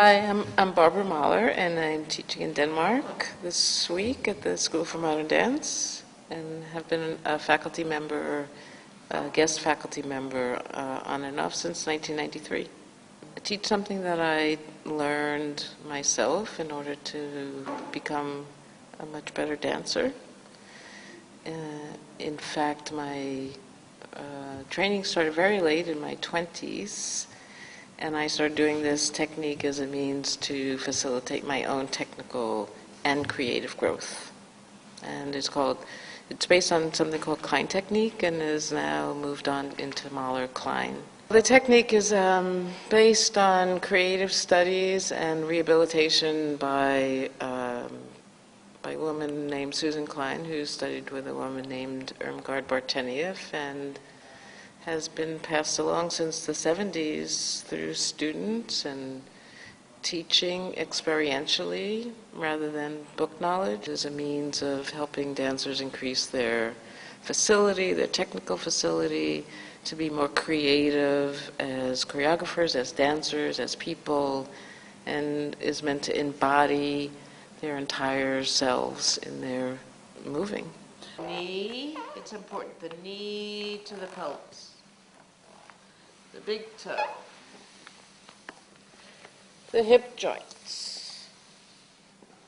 Hi, I'm Barbara Mahler, and I'm teaching in Denmark this week at the School for Modern Dance, and have been a faculty member, a guest faculty member on and off since 1993. I teach something that I learned myself in order to become a much better dancer. In fact, my training started very late in my 20s, and I started doing this technique as a means to facilitate my own technical and creative growth. And it's based on something called Klein technique, and is now moved on into Mahler Klein. The technique is based on creative studies and rehabilitation by a woman named Susan Klein, who studied with a woman named Irmgard Bartenieff, and has been passed along since the 70s through students and teaching experientially rather than book knowledge as a means of helping dancers increase their facility, their technical facility, to be more creative as choreographers, as dancers, as people, and is meant to embody their entire selves in their moving. Knee, it's important, the knee to the pelvis. The big toe, the hip joints,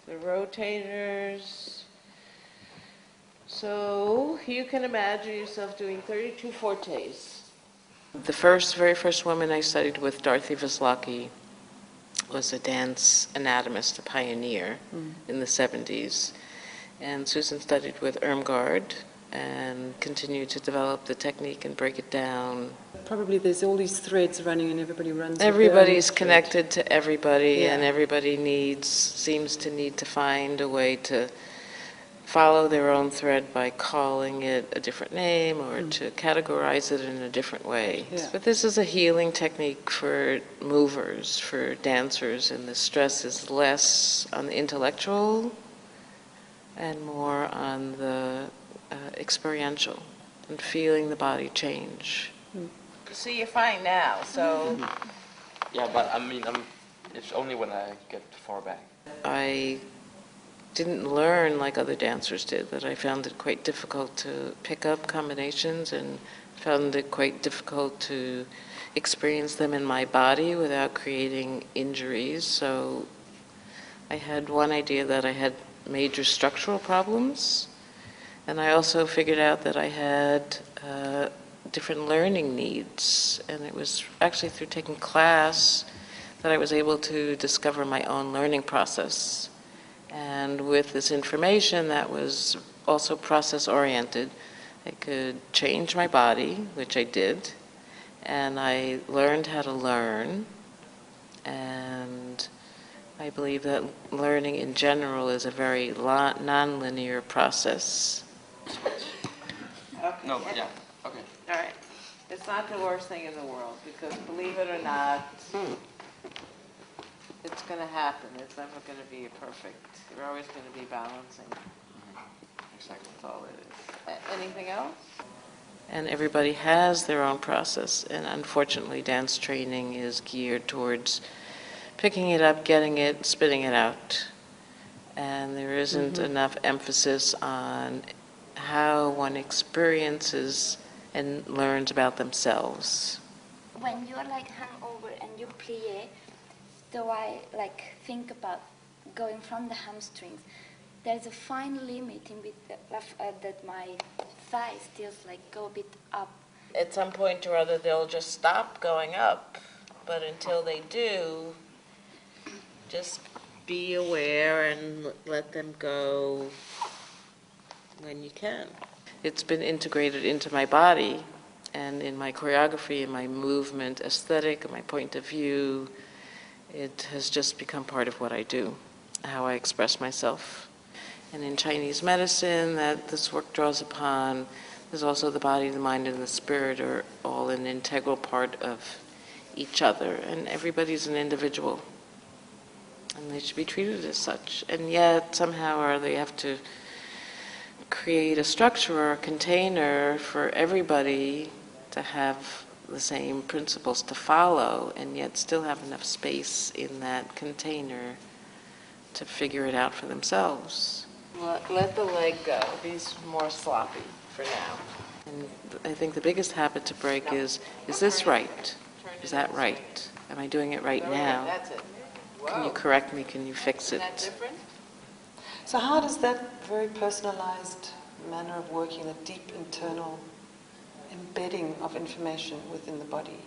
the rotators. So you can imagine yourself doing 32 fortes. The very first woman I studied with, Dorothy Vislacki, was a dance anatomist, a pioneer in the 70s. And Susan studied with Irmgard and continued to develop the technique and break it down. Probably there's all these threads running and everybody runs. Everybody's connected to everybody, and everybody seems to need to find a way to follow their own thread by calling it a different name or to categorize it in a different way. Yeah. But this is a healing technique for movers, for dancers, and the stress is less on the intellectual and more on the experiential and feeling the body change. See, you're fine now, so... Yeah, but I mean, it's only when I get far back. I didn't learn like other dancers did, that I found it quite difficult to pick up combinations and found it quite difficult to experience them in my body without creating injuries. So I had one idea that I had major structural problems, and I also figured out that I had different learning needs, and it was actually through taking class that I was able to discover my own learning process. And with this information that was also process-oriented, I could change my body, which I did, and I learned how to learn, and I believe that learning in general is a very non-linear process. No, yeah, okay. All right. It's not the worst thing in the world, because believe it or not, it's going to happen. It's never going to be perfect. You're always going to be balancing. Exactly. That's all it is. Anything else? And everybody has their own process, and unfortunately dance training is geared towards picking it up, getting it, spitting it out. And there isn't enough emphasis on how one experiences and learns about themselves. When you're like hungover and you plie, so I like think about going from the hamstrings. There's a fine limit in that my thighs still like go a bit up. At some point or other, they'll just stop going up, but until they do, just be aware and let them go when you can. It's been integrated into my body and in my choreography, in my movement aesthetic, and my point of view. It has just become part of what I do, how I express myself. And in Chinese medicine, that this work draws upon, there's also the body, the mind, and the spirit are all an integral part of each other, and everybody's an individual. And they should be treated as such. And yet, somehow or they have to create a structure or a container for everybody to have the same principles to follow, and yet still have enough space in that container to figure it out for themselves. Let the leg go. Be more sloppy for now. And I think the biggest habit to break is this right? Is that right? Am I doing it right now? Can you correct me? Can you fix it? So how does that very personalized manner of working, the deep internal embedding of information within the body,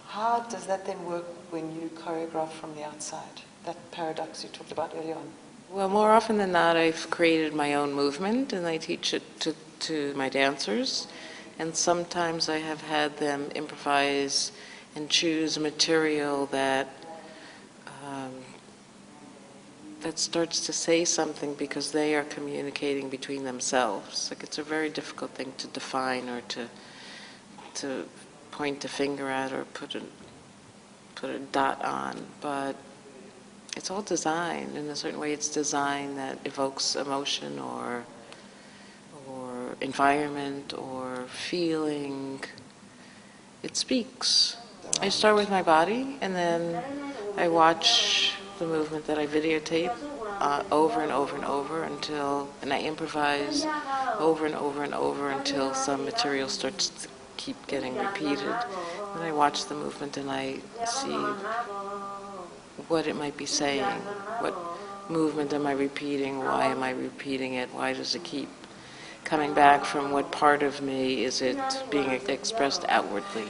how does that then work when you choreograph from the outside? That paradox you talked about earlier on. Well, more often than not, I've created my own movement, and I teach it to my dancers. And sometimes I have had them improvise and choose material that starts to say something because they are communicating between themselves. Like, it's a very difficult thing to define or to point a finger at or put a dot on, but it's all design. In a certain way, it's design that evokes emotion or environment or feeling. It speaks. I start with my body, and then I watch the movement that I videotape over and over and over and I improvise over and over and over until some material starts to keep getting repeated. Then I watch the movement and I see what it might be saying. What movement am I repeating? Why am I repeating it? Why does it keep coming back? From what part of me is it being expressed outwardly?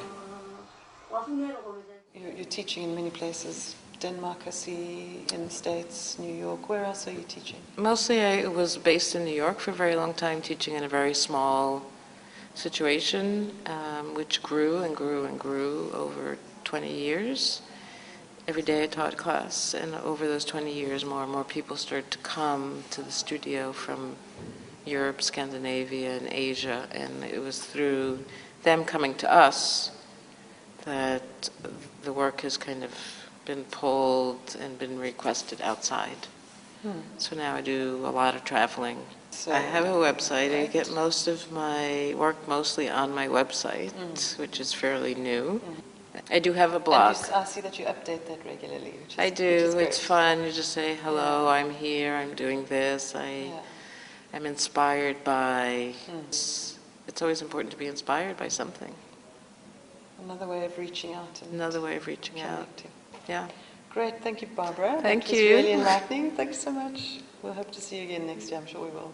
You're teaching in many places. Denmark, I see, in the States, New York. Where else are you teaching? Mostly I was based in New York for a very long time, teaching in a very small situation, which grew and grew and grew over 20 years. Every day I taught a class, and over those 20 years, more and more people started to come to the studio from Europe, Scandinavia, and Asia, and it was through them coming to us that the work has kind of been pulled and been requested outside. So now I do a lot of traveling. So, I have a website. I get most of my work mostly on my website, which is fairly new. I do have a blog. And I see that you update that regularly. Which is, I do. Which is great. It's fun. You just say, hello, I'm here, I'm doing this. I'm inspired by... It's always important to be inspired by something. Another way of reaching out. And Another way of reaching out. connecting. Yeah. Great. Thank you, Barbara. Thank That was you. really enlightening. Thanks so much. We'll hope to see you again next year. I'm sure we will.